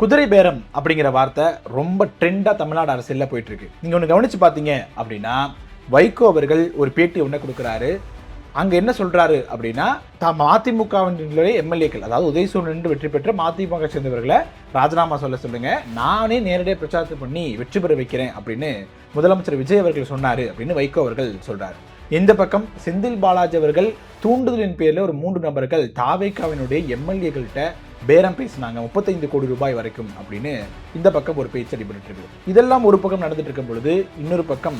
குதிரை பேரம் அப்படிங்கிற வார்த்தை ரொம்ப ட்ரெண்டாக தமிழ்நாடு அரசியலில் போயிட்டு இருக்கு. நீங்கள் ஒன்று கவனிச்சு பார்த்தீங்க அப்படின்னா, வைகோ அவர்கள் ஒரு பேட்டி ஒன்று கொடுக்குறாரு. அங்கே என்ன சொல்றாரு அப்படின்னா, மதிமுகவினுடைய எம்எல்ஏக்கள், அதாவது உதயசூரியன் வெற்றி பெற்ற மதிமுக சேர்ந்தவர்களை ராஜினாமா சொல்லுங்க, நானே நேரடியாக பிரச்சாரத்தை பண்ணி வெற்றி பெற வைக்கிறேன் அப்படின்னு முதலமைச்சர் விஜய் அவர்கள் சொன்னாரு அப்படின்னு வைகோ அவர்கள் சொல்றாரு. இந்த பக்கம் செந்தில் பாலாஜி அவர்கள் தூண்டுதலின் பேரில் ஒரு 3 நபர்கள் தாவேகாவினுடைய எம்எல்ஏக்கள்கிட்ட பேரம் பேசினாங்க 35 கோடி ரூபாய் வரைக்கும் அப்படின்னு இந்த பக்கம் ஒரு பேச்சு அடிபட்டு இருக்கு. இதெல்லாம் ஒரு பக்கம் நடந்துட்டு இருக்கும் பொழுது இன்னொரு பக்கம்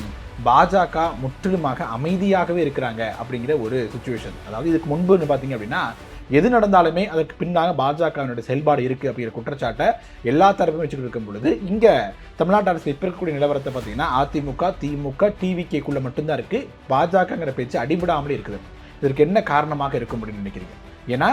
பாஜக முற்றிலுமாக அமைதியாகவே இருக்கிறாங்க அப்படிங்கிற ஒரு சுச்சுவேஷன். அதாவது இதுக்கு முன்பு பார்த்தீங்க அப்படின்னா எது நடந்தாலுமே அதற்கு பின்னாக பாஜகவினுடைய செயல்பாடு இருக்குது அப்படிங்கிற குற்றச்சாட்டை எல்லா தரப்பும் வச்சுக்கிட்டு இருக்கும் பொழுது இங்கே தமிழ்நாட்டு அரசு இப்போ இருக்கக்கூடிய நிலவரத்தை பார்த்தீங்கன்னா அதிமுக, திமுக, டிவிகேக்குள்ளே மட்டும்தான் இருக்குது. பாஜகங்கிற பேச்சு அடிபடாமலே இருக்குது. இதற்கு என்ன காரணமாக இருக்கும் அப்படின்னு நினைக்கிறீங்க? ஏன்னா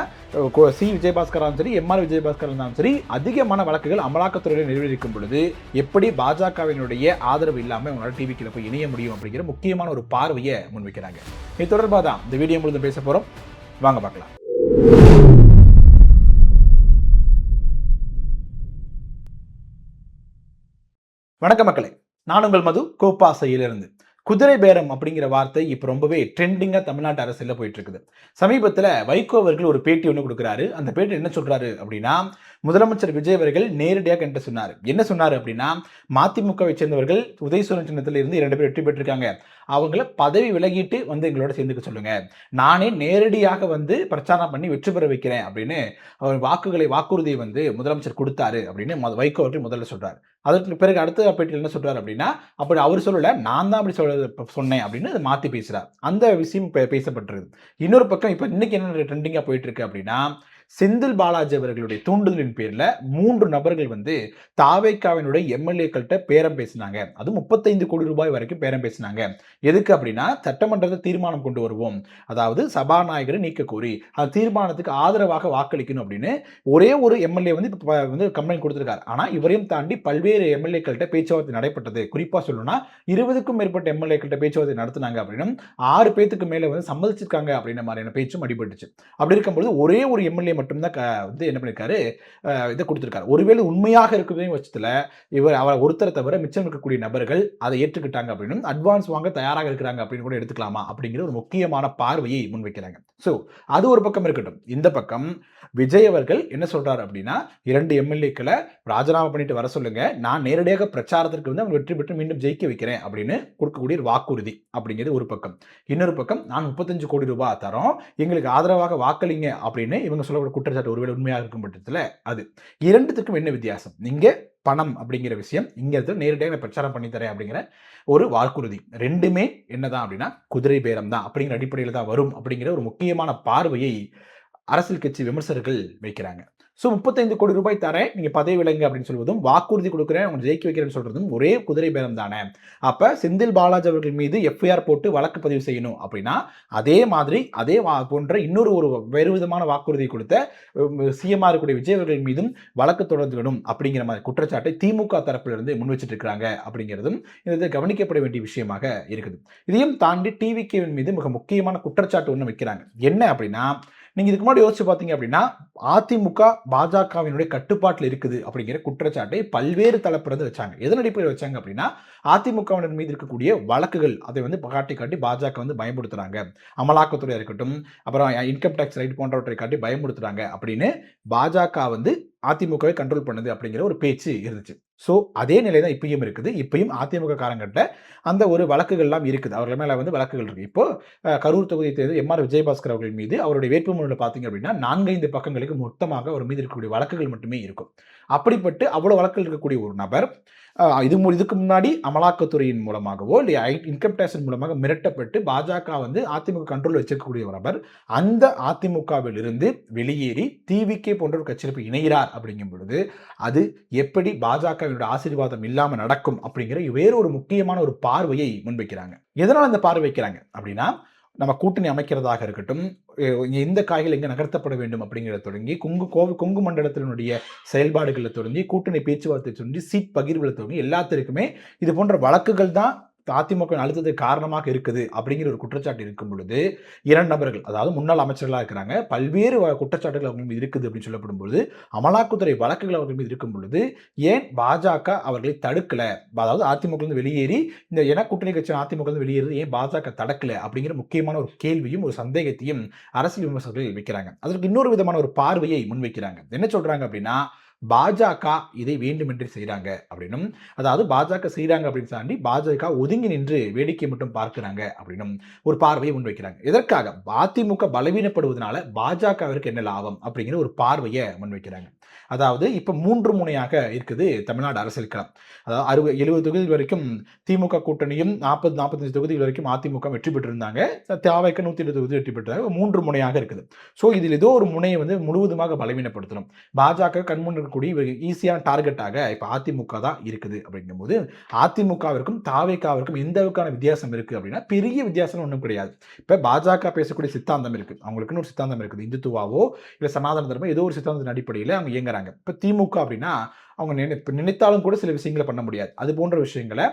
சி விஜயபாஸ்கராலும் சரி, எம்ஆர் விஜயபாஸ்கர் இருந்தாலும் சரி, அதிகமான வழக்குகள் அமலாக்கத்துறையில் நிறைவேறிக்கும் பொழுது எப்படி பாஜகவினுடைய ஆதரவு இல்லாமல் அவங்களால டிவிக்கில் போய் இணைய முடியும் அப்படிங்கிற முக்கியமான ஒரு பார்வையை முன்வைக்கிறாங்க. இது தொடர்பாக தான் இந்த வீடியோ முழுதும் பேச போகிறோம். வாங்க பார்க்கலாம். வணக்கம் மக்களே, நான் உங்கள் மது, கோப்பாசையிலிருந்து. குதிரை பேரம் அப்படிங்கிற வார்த்தை இப்போ ரொம்பவே ட்ரெண்டிங்காக தமிழ்நாட்டு அரசியலில் போயிட்டு இருக்குது. சமீபத்தில் வைகோ அவர்கள் ஒரு பேட்டி ஒன்று கொடுக்குறாரு. அந்த பேட்டி என்ன சொல்றாரு அப்படின்னா, முதலமைச்சர் விஜய் அவர்கள் நேரடியாக என்கிட்ட சொன்னார். என்ன சொன்னார் அப்படின்னா, மதிமுகவை சேர்ந்தவர்கள் உதயசூரன் சின்னத்தில் இருந்து 2 பேர் வெற்றி பெற்றிருக்காங்க, அவங்கள பதவி விலகிட்டு வந்து எங்களோட சேர்ந்துக்க சொல்லுங்க, நானே நேரடியாக வந்து பிரச்சாரம் பண்ணி வெற்றி பெற வைக்கிறேன் அப்படின்னு அவர் வாக்குறுதியை வந்து முதலமைச்சர் கொடுத்தாரு அப்படின்னு வைகோ அவர்கள் முதல்ல சொல்றாரு. அதற்கு பிறகு அடுத்த பேட்டியில் என்ன சொல்றாரு அப்படின்னா, அப்படி அவர் சொல்லல, நான் தான் அப்படி சொன்னேன் அப்படின்னு அதை மாற்றி பேசுறார். அந்த விஷயம் பேசப்பட்டிருக்கு. இன்னொரு பக்கம் இப்போ இன்னைக்கு என்ன ட்ரெண்டிங்காக போயிட்டு இருக்கு அப்படின்னா, செந்தில் பாலாஜி அவர்களுடைய தூண்டுதலின் பேரில் 3 நபர்கள் வந்து தாவேகாவினுடைய எம்எல்ஏக்கள்கிட்ட பேரம் பேசினாங்க. அது 35 கோடி ரூபாய் வரைக்கும் பேரம் பேசினாங்க. எதுக்கு அப்படின்னா, சட்டமன்றத்தில் தீர்மானம் கொண்டு வருவோம், அதாவது சபாநாயகரை நீக்க கோரி அந்த தீர்மானத்துக்கு ஆதரவாக வாக்களிக்கணும் அப்படின்னு ஒரே ஒரு எம்எல்ஏ வந்து இப்போ வந்து கம்ப்ளைண்ட் கொடுத்துருக்காரு. ஆனால் இவரையும் தாண்டி பல்வேறு எம்எல்ஏக்கள்கிட்ட பேச்சுவார்த்தை நடைபெற்றது. குறிப்பாக சொல்லணும்னா 20க்கும் மேற்பட்ட எம்எல்ஏக்கள்கிட்ட பேச்சுவார்த்தை நடத்தினாங்க அப்படின்னும் 6 பேத்துக்கு மேலே வந்து சம்மதிச்சிருக்காங்க அப்படின்ற மாதிரியான பேச்சும் அடிபட்டுச்சு. அப்படி இருக்கும்போது ஒரே ஒரு எம்எல்ஏ மட்டும்தான் வந்து என்ன பண்ணிருக்காரு, இதை கொடுத்திருக்காரு. ஒருவேளை உண்மையாக இருக்கிற பட்சத்தில் அவர் ஒருத்தரை தவிர மிச்சம் இருக்கக்கூடிய நபர்கள் அதை ஏற்றுக்கிட்டாங்க அப்படின்னு அட்வான்ஸ் வாங்க தயாராக இருக்கிறாங்க அப்படின்னு கூட எடுத்துக்கலாமா அப்படிங்கிற ஒரு முக்கியமான பார்வையை முன்வைக்கிறாங்க. ஸோ அது ஒரு பக்கம் இருக்கட்டும். இந்த பக்கம் விஜய் அவர்கள் என்ன சொல்றாரு அப்படின்னா, 2 எம்எல்ஏக்களை ராஜினாமா பண்ணிட்டு வர சொல்லுங்க, நான் நேரடியாக பிரச்சாரத்திற்கு வந்து அவங்க வெற்றி பெற்று மீண்டும் ஜெயிக்க வைக்கிறேன் அப்படின்னு கொடுக்கக்கூடிய ஒரு வாக்குறுதி அப்படிங்கிறது ஒரு பக்கம். இன்னொரு பக்கம், நான் 35 கோடி ரூபாய் தரோம், எங்களுக்கு ஆதரவாக வாக்களிங்க அப்படின்னு இவங்க சொல்லக்கூடிய குற்றச்சாட்டு ஒருவேளை உண்மையாக இருக்கும் பட்சத்தில் அது இரண்டுத்துக்கும் என்ன வித்தியாசம்? நீங்க பணம் அப்படிங்கிற விஷயம், இங்க இருந்து நேரடியாக பிரச்சாரம் பண்ணி தரேன் அப்படிங்கிற ஒரு வாக்குறுதி, ரெண்டுமே என்னதான் அப்படின்னா குதிரை பேரம் தான் அப்படிங்கிற அடிப்படையில் தான் வரும் அப்படிங்கிற ஒரு முக்கியமான பார்வையை அரசியல் கட்சி விமர்சகர்கள் வைக்கிறாங்க. ஸோ 35 கோடி ரூபாய் தரேன், நீங்க பதவி விலங்கு அப்படின்னு சொல்வதும், வாக்குறுதி கொடுக்குறேன் உங்களை ஜெயிக்க வைக்கிறேன்னு சொல்றதும் ஒரே குதிரை பேரம் தானே. அப்ப செந்தில் பாலாஜி அவர்கள் மீது எஃப்ஐஆர் போட்டு வழக்கு பதிவு செய்யணும் அப்படின்னா, அதே மாதிரி போன்ற இன்னொரு வேறு விதமான வாக்குறுதி கொடுத்த சிஎம்ஆர் இருக்கக்கூடிய விஜய் அவர்கள் மீதும் வழக்கு தொடர்ந்துவிடும் அப்படிங்கிற மாதிரி குற்றச்சாட்டை திமுக தரப்பிலிருந்து முன் வச்சிட்டு இருக்காங்க அப்படிங்கிறதும் இதை கவனிக்கப்பட வேண்டிய விஷயமாக இருக்குது. இதையும் தாண்டி டிவிகேவின் மீது மிக முக்கியமான குற்றச்சாட்டு ஒன்று வைக்கிறாங்க. என்ன அப்படின்னா, நீங்க இதுக்கு முன்னாடி யோசிச்சு பார்த்தீங்க அப்படின்னா, அதிமுக பாஜகவினுடைய கட்டுப்பாட்டில் இருக்குது அப்படிங்கிற குற்றச்சாட்டை பல்வேறு தரப்பிலிருந்து வச்சாங்க. எதன் அடிப்படையில் வச்சாங்க அப்படின்னா, அதிமுகவினர் மீது இருக்கக்கூடிய வழக்குகள் அதை வந்து காட்டி பாஜக வந்து பயமுறுத்துறாங்க, அமலாக்கத்துறையா இருக்கட்டும், அப்புறம் இன்கம் டேக்ஸ் ரைட் போன்றவற்றை காட்டி பயமுறுத்துறாங்க அப்படின்னு பாஜக வந்து அதிமுகவை கண்ட்ரோல் பண்ணுது அப்படிங்கிற ஒரு பேச்சு இருந்துச்சு. ஸோ அதே நிலை தான் இப்பயும் இருக்குது. இப்பயும் அதிமுக காரங்கிட்ட அந்த ஒரு வழக்குகள்லாம் இருக்குது, அவர்கள் மேலே வந்து வழக்குகள் இருக்கு. இப்போ கரூர் தொகுதியை தேர்தல் எம்ஆர் விஜயபாஸ்கர் அவர்கள் மீது அவருடைய வேட்புமனுவில் பார்த்தீங்க அப்படின்னா 4-5 பக்கங்களுக்கு மொத்தமாக அவர் மீது இருக்கக்கூடிய வழக்குகள் மட்டுமே இருக்கும். அப்படிப்பட்டு அவ்வளோ வழக்குகள் இருக்கக்கூடிய ஒரு நபர் இதுக்கு முன்னாடி அமலாக்கத்துறையின் மூலமாகவோ இல்லை இன்கம் டேக்ஸ் மூலமாக மிரட்டப்பட்டு பாஜக வந்து அதிமுக கண்ட்ரோல் வச்சிருக்கக்கூடிய ஒரு நபர் அந்த அதிமுகவில் இருந்து வெளியேறி டிவிகே போன்ற ஒரு கட்சியில் இணைகிறார் அப்படிங்கும் பொழுது அது எப்படி பாஜகவினுடைய ஆசீர்வாதம் இல்லாமல் நடக்கும் அப்படிங்கிற வேறொரு முக்கியமான ஒரு பார்வையை முன்வைக்கிறாங்க. எதனால் அந்த பார்வை வைக்கிறாங்க அப்படின்னா, நம்ம கூட்டணி அமைக்கிறதாக இருக்கட்டும், எந்த காய்கள் எங்கே நகர்த்தப்பட வேண்டும் அப்படிங்கிறத தொடங்கி கொங்கு மண்டலத்தினுடைய செயல்பாடுகளை தொடங்கி கூட்டணி பேச்சுவார்த்தை தொடங்கி சீட் பகிர்வுகளை தொடங்கி எல்லாத்திற்குமே இது போன்ற வழக்குகள் தான் அதிமுக அழுத்தத்துக்கு காரணமாக இருக்குது அப்படிங்கிற ஒரு குற்றச்சாட்டு இருக்கும் பொழுது 2 நபர்கள், அதாவது முன்னாள் அமைச்சர்களா இருக்கிறாங்க, பல்வேறு குற்றச்சாட்டுகள் அவங்க மீது இருக்குது அப்படின்னு சொல்லப்படும் பொழுது, அமலாக்கத்துறை வழக்குகள் அவர்கள் மீது இருக்கும் பொழுது, ஏன் பாஜக அவர்களை தடுக்கல? அதாவது அதிமுகவிலிருந்து வெளியேறி இந்த கூட்டணி கட்சி அதிமுகவிலிருந்து வெளியேறது ஏன் பாஜக தடுக்கல? அப்படிங்கிற முக்கியமான ஒரு கேள்வியும், ஒரு சந்தேகத்தையும் அரசியல் விமர்சகர்கள் வைக்கிறாங்க. அதற்கு இன்னொரு விதமான ஒரு பார்வையை முன்வைக்கிறாங்க. என்ன சொல்றாங்க அப்படின்னா, பாஜக இதை வேண்டுமென்றே செய்றாங்க அப்படின்னும், அதாவது பாஜக செய்றாங்க அப்படின்னு தாண்டி பாஜக ஒதுங்கி நின்று வேடிக்கை மட்டும் பார்க்கிறாங்க அப்படின்னும் ஒரு பார்வையை முன்வைக்கிறாங்க. எதற்காக? அதிமுக பலவீனப்படுவதனால பாஜகவிற்கு என்ன லாபம் அப்படிங்கிற ஒரு பார்வையை முன்வைக்கிறாங்க. அதாவது இப்ப 3 முனையாக இருக்குது தமிழ்நாடு அரசியல் களம். அதாவது 70 தொகுதிகள் வரைக்கும் திமுக கூட்டணியும் 40, 45 தொகுதிகள் வரைக்கும் அதிமுக வெற்றி பெற்றிருந்தாங்க. தவிக 108 தொகுதி வெற்றி பெற்றாங்க. 3 முனையாக இருக்குது. ஸோ இதில் ஏதோ ஒரு முனையை வந்து முழுவதுமாக பலவீனப்படுத்தணும். பாஜக கண்முன் இருக்கக்கூடிய ஈஸியான டார்கெட்டாக இப்ப அதிமுக தான் இருக்குது அப்படிங்கும்போது, அதிமுகவிற்கும் தவிகவிற்கும் எந்த அளவுக்கான வித்தியாசம் இருக்கு அப்படின்னா, பெரிய வித்தியாசம் ஒன்றும் கிடையாது. இப்ப பாஜக பேசக்கூடிய சித்தாந்தம் இருக்கு. அவங்களுக்குன்னு ஒரு சித்தாந்தம் இருக்குது. இந்துத்துவாவோ இல்ல சனாதன தர்மம் ஏதோ ஒரு சித்தாந்தத்தின் அடிப்படையில் அவங்க இயங்குறாங்க. இப்ப திமுக அப்படின்னா அவங்க நினைத்தாலும் கூட சில விஷயங்களை பண்ண முடியாது. அது போன்ற விஷயங்களை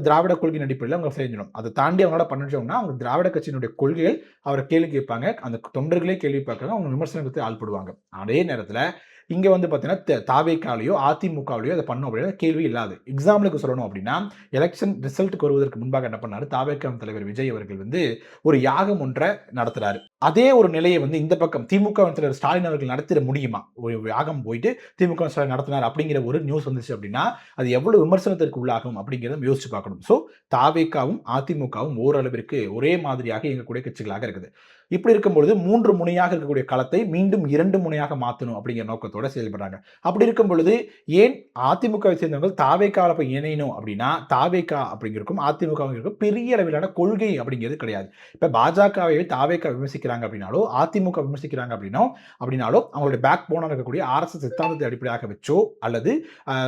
திராவிட கொள்கையின் அடிப்படையில் அவங்க செஞ்சிடும். அதை தாண்டி அவங்களால பண்ணோம்னா அவங்க திராவிட கட்சியினுடைய கொள்கைகள் அவரை கேள்வி கேட்பாங்க. அந்த தொண்டர்களே கேள்வி பார்க்கறாங்க. அவங்க விமர்சனத்தை ஆள்படுவாங்க. அதே நேரத்தில் இங்க வந்து பார்த்தீங்கன்னா தவிகலையோ அதிமுகவிலையோ அதை பண்ணோம் அப்படின்னா கேள்வி இல்லாது. எக்ஸாம்பிளுக்கு சொல்லணும் அப்படின்னா, எலெக்ஷன் ரிசல்ட்டுக்கு வருவதற்கு முன்பாக என்ன பண்ணாரு, தவிக தலைவர் விஜய் அவர்கள் வந்து ஒரு யாகம் ஒன்றை நடத்துறாரு. அதே ஒரு நிலையை வந்து இந்த பக்கம் திமுக தலைவர் ஸ்டாலின் அவர்கள் நடத்திட முடியுமா? ஒரு யாகம் போயிட்டு திமுக ஸ்டாலின் நடத்தினார் அப்படிங்கிற ஒரு நியூஸ் வந்துச்சு அப்படின்னா, அது எவ்வளவு விமர்சனத்திற்கு உள்ளாகும் அப்படிங்கிறத யோசிச்சு பார்க்கணும். ஸோ தவிகவும் அதிமுகவும் ஓரளவிற்கு ஒரே மாதிரியாக இயங்கக்கூடிய கட்சிகளாக இருக்குது. இப்படி இருக்கும்பொழுது 3 முனையாக இருக்கக்கூடிய களத்தை மீண்டும் 2 முனையாக மாற்றணும் அப்படிங்கிற நோக்கத்தோட செயல்படுறாங்க. அப்படி இருக்கும் பொழுது ஏன் அதிமுகவை சேர்ந்தவர்கள் தவிகல போய் இணையணும் அப்படின்னா, தவிக அப்படிங்கிறக்கும் அதிமுகவிற்கும் பெரிய அளவிலான கொள்கை அப்படிங்கிறது கிடையாது. இப்ப பாஜகவை தவிக விமர்சிக்கிறாங்க அப்படின்னாலோ, அதிமுக விமர்சிக்கிறாங்க அப்படின்னாலோ அவங்களுடைய பேக் போனா இருக்கக்கூடிய RSS சித்தாந்தத்தை அடிப்படையாக வச்சோ அல்லது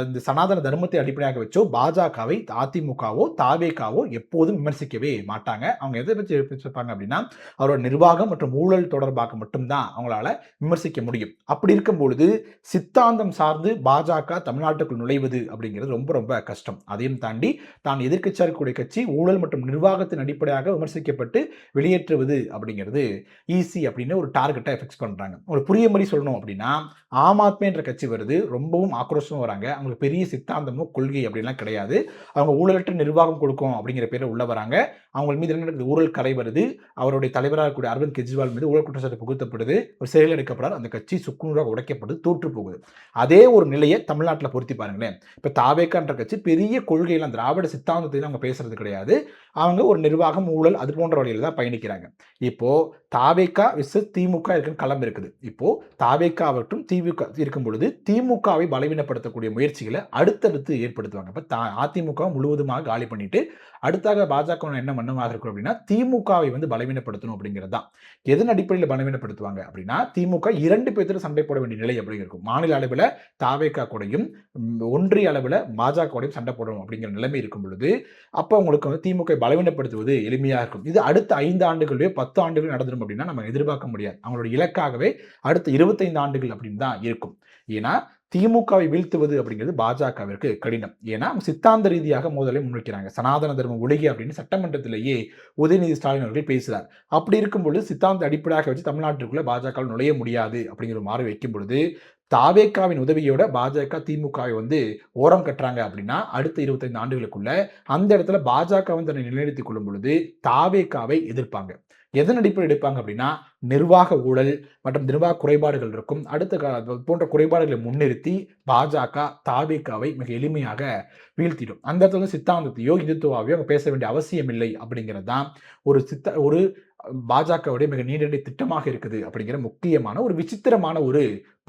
இந்த சனாதன தர்மத்தை அடிப்படையாக வச்சோ பாஜகவை அதிமுகவோ தவிகவோ எப்போதும் விமர்சிக்கவே மாட்டாங்க. அவங்க எதை பற்றி விமர்சிப்பாங்க அப்படின்னா, அவரோட நிர்வாகம் மற்றும் ஊழல் தொடர்பாக மட்டும்தான் அவங்களால விமர்சிக்க முடியும். அப்படி இருக்கும் பொழுது சித்தாந்தம் சார்ந்து பாஜக தமிழ்நாட்டுக்குள் நுழைவது அப்படிங்கிறது ரொம்ப ரொம்ப கஷ்டம். அதையும் தாண்டி தான் எதிர்க்கட்சியாக இருக்கக்கூடிய கட்சி ஊழல் மற்றும் நிர்வாகத்தின் அடிப்படையாக விமர்சிக்கப்பட்டு வெளியேற்றுவது அப்படிங்கிறது ஈஸி அப்படின்னு ஒரு டார்கெட்டை ஃபிக்ஸ் பண்றாங்க. ஒரு புரியும்படி சொல்லணும் அப்படின்னா, ஆம் ஆத்மி என்ற கட்சி வருது, ரொம்பவும் ஆக்ரோஷமா வராங்க. அவங்களுக்கு பெரிய சித்தாந்தமோ கொள்கை அப்படின்லாம் கிடையாது. அவங்க ஊழலற்ற நிர்வாகம் கொடுக்கும் அப்படிங்கிற பேரில் உள்ள வராங்க. அவங்க மீது என்ன ஊழல் கரை வருது. அவருடைய தலைவராக இருக்கக்கூடிய அரவிந்த் கெஜ்ரிவால் மீது ஊழல் குற்றச்சாட்டு புகுத்தப்படுது. ஒரு சிறையில் அடைக்கப்படுறார். அந்த கட்சி சுக்குநூறாக உடைக்கப்படுது, தோற்று போகுது. அதே ஒரு நிலையை தமிழ்நாட்டில் பொருத்தி பாருங்களேன். இப்ப தவிகன்ற கட்சி பெரிய கொள்கையெல்லாம் திராவிட சித்தாந்தத்தை அவங்க பேசுறது கிடையாது. அவங்க ஒரு நிர்வாகம் ஊழல் அது போன்ற வழியில தான் பயணிக்கிறாங்க. இப்போ தவிக விசஸ் திமுக இருக்குன்னு களம் இருக்குது. இப்போ தவிகவற்றும் திமுக இருக்கும் பொழுது திமுகவை பலவீனப்படுத்தக்கூடிய முயற்சிகளை அடுத்தடுத்து ஏற்படுத்துவாங்க. இப்ப அதிமுக முழுவதுமாக காலி பண்ணிட்டு அடுத்தாக பாஜக என்ன பண்ணுவாங்க இருக்கும் அப்படின்னா, திமுகவை வந்து பலவீனப்படுத்தணும் அப்படிங்கிறது தான். எதன் அடிப்படையில் பலவீனப்படுத்துவாங்க அப்படின்னா, திமுக 2 பேர்த்துல சண்டை போட வேண்டிய நிலை அப்படி இருக்கும். மாநில அளவில் தவிக கூடயும் ஒன்றிய அளவில் பாஜக கூடயும் சண்டை போடணும் அப்படிங்கிற நிலைமை இருக்கும் பொழுது, அப்போ உங்களுக்கு வந்து திமுக பலவீனப்படுத்துவது எளிமையாக இருக்கும். இது அடுத்த 5 ஆண்டுகளிலோ 10 ஆண்டுகள் நடந்துடும் அப்படின்னா நம்ம எதிர்பார்க்க முடியாது. அவங்களோட இலக்காகவே அடுத்த 25 ஆண்டுகள் அப்படின்னு தான் இருக்கும். ஏன்னா திமுகவை வீழ்த்துவது அப்படிங்கிறது பாஜகவிற்கு கடினம். ஏன்னா சித்தாந்த ரீதியாக மோதலை முன்வைக்கிறாங்க. சனாதன தர்மம் ஒழிக அப்படின்னு சட்டமன்றத்திலேயே உதயநிதி ஸ்டாலின் அவர்கள் பேசுகிறார். அப்படி இருக்கும் பொழுது சித்தாந்த அடிப்படையாக வச்சு தமிழ்நாட்டிற்குள்ள பாஜக நுழைய முடியாது அப்படிங்கிற மாதிரி வைக்கும் பொழுது தவிகவின் உதவியோட பாஜக திமுகவை வந்து ஓரம் கட்டுறாங்க அப்படின்னா அடுத்த 25 ஆண்டுகளுக்குள்ள அந்த இடத்துல பாஜக வந்து தன்னை நிலைநிறுத்திக் கொள்ளும் பொழுது தவிகவை எதிர்ப்பாங்க. எதன் அடிப்படையில் எடுப்பாங்க அப்படின்னா, நிர்வாக ஊழல் மற்றும் நிர்வாக குறைபாடுகள் இருக்கும். அடுத்த போன்ற குறைபாடுகளை முன்னிறுத்தி பாஜக தவிகவை மிக எளிமையாக வீழ்த்திடும். அந்த இடத்துல சித்தாந்தத்தையோ இந்துத்துவாவையோ அவங்க பேச வேண்டிய அவசியம் இல்லை அப்படிங்கிறது தான் ஒரு பாஜகவுடைய மிக நீண்ட திட்டமாக இருக்குது அப்படிங்கிற முக்கியமான ஒரு விசித்திரமான ஒரு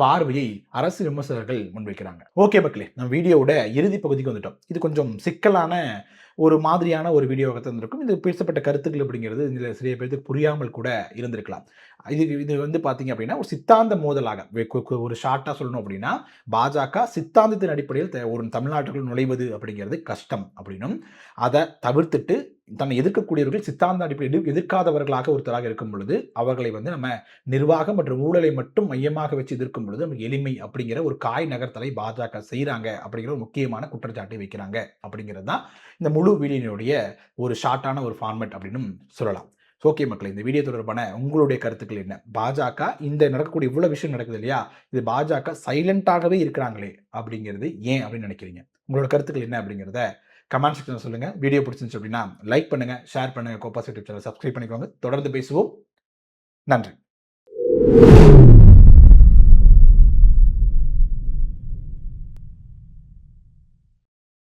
பார்வையை அரசு விமர்சகர்கள் முன்வைக்கிறாங்க. ஓகே மக்களே, நம்ம வீடியோவோட இறுதி பகுதிக்கு வந்துட்டோம். இது கொஞ்சம் சிக்கலான ஒரு மாதிரியான ஒரு வீடியோவாக தந்திருக்கும். இது பேசப்பட்ட கருத்துக்கள் அப்படிங்கிறது இதில் சிறிய பேருக்கு புரியாமல் கூட இருந்திருக்கலாம். இது வந்து பார்த்தீங்க அப்படின்னா ஒரு சித்தாந்த மோதலாக ஒரு ஷார்ட்டாக சொல்லணும் அப்படின்னா, பாஜக சித்தாந்தத்தின் அடிப்படையில் ஒரு தமிழ்நாட்டுக்குள் நுழைவது அப்படிங்கிறது கஷ்டம் அப்படின்னும், அதை தவிர்த்துட்டு தன்னை எதிர்க்கக்கூடியவர்கள் சித்தாந்த அடிப்படையில் எதிர்க்காதவர்களாக ஒருத்தராக இருக்கும் பொழுது அவர்களை வந்து நம்ம நிர்வாகம் மற்றும் ஊழலை மட்டும் மையமாக வச்சு எதிர்க்கும் பொழுது நமக்கு எளிமை அப்படிங்கிற ஒரு காய் நகர்த்தலை பாஜக செய்கிறாங்க அப்படிங்கிற ஒரு முக்கியமான குற்றச்சாட்டை வைக்கிறாங்க அப்படிங்கிறது தான் இந்த முழு வீடியோனுடைய ஒரு ஷார்ட்டான ஒரு ஃபார்மேட் அப்படின்னு சொல்லலாம். ஓகே மக்களே, இந்த வீடியோ தொடர்பான உங்களுடைய கருத்துக்கள் என்ன? பாஜக இந்த நடக்கக்கூடிய இவ்வளோ விஷயம் நடக்குது இல்லையா, இது பாஜக சைலண்டாகவே இருக்கிறாங்களே அப்படிங்கிறது ஏன் அப்படின்னு நினைக்கிறீங்க? உங்களோட கருத்துக்கள் என்ன அப்படிங்கிறத கமெண்ட் செக்ஷனில் சொல்லுங்கள். வீடியோ பிடிச்சிருந்துச்சு அப்படின்னா லைக் பண்ணுங்கள், ஷேர் பண்ணுங்கள், கோபாஸ் யூடியூப் சேனல் சப்ஸ்கிரைப் பண்ணிக்கோங்க. தொடர்ந்து பேசுவோம். நன்றி.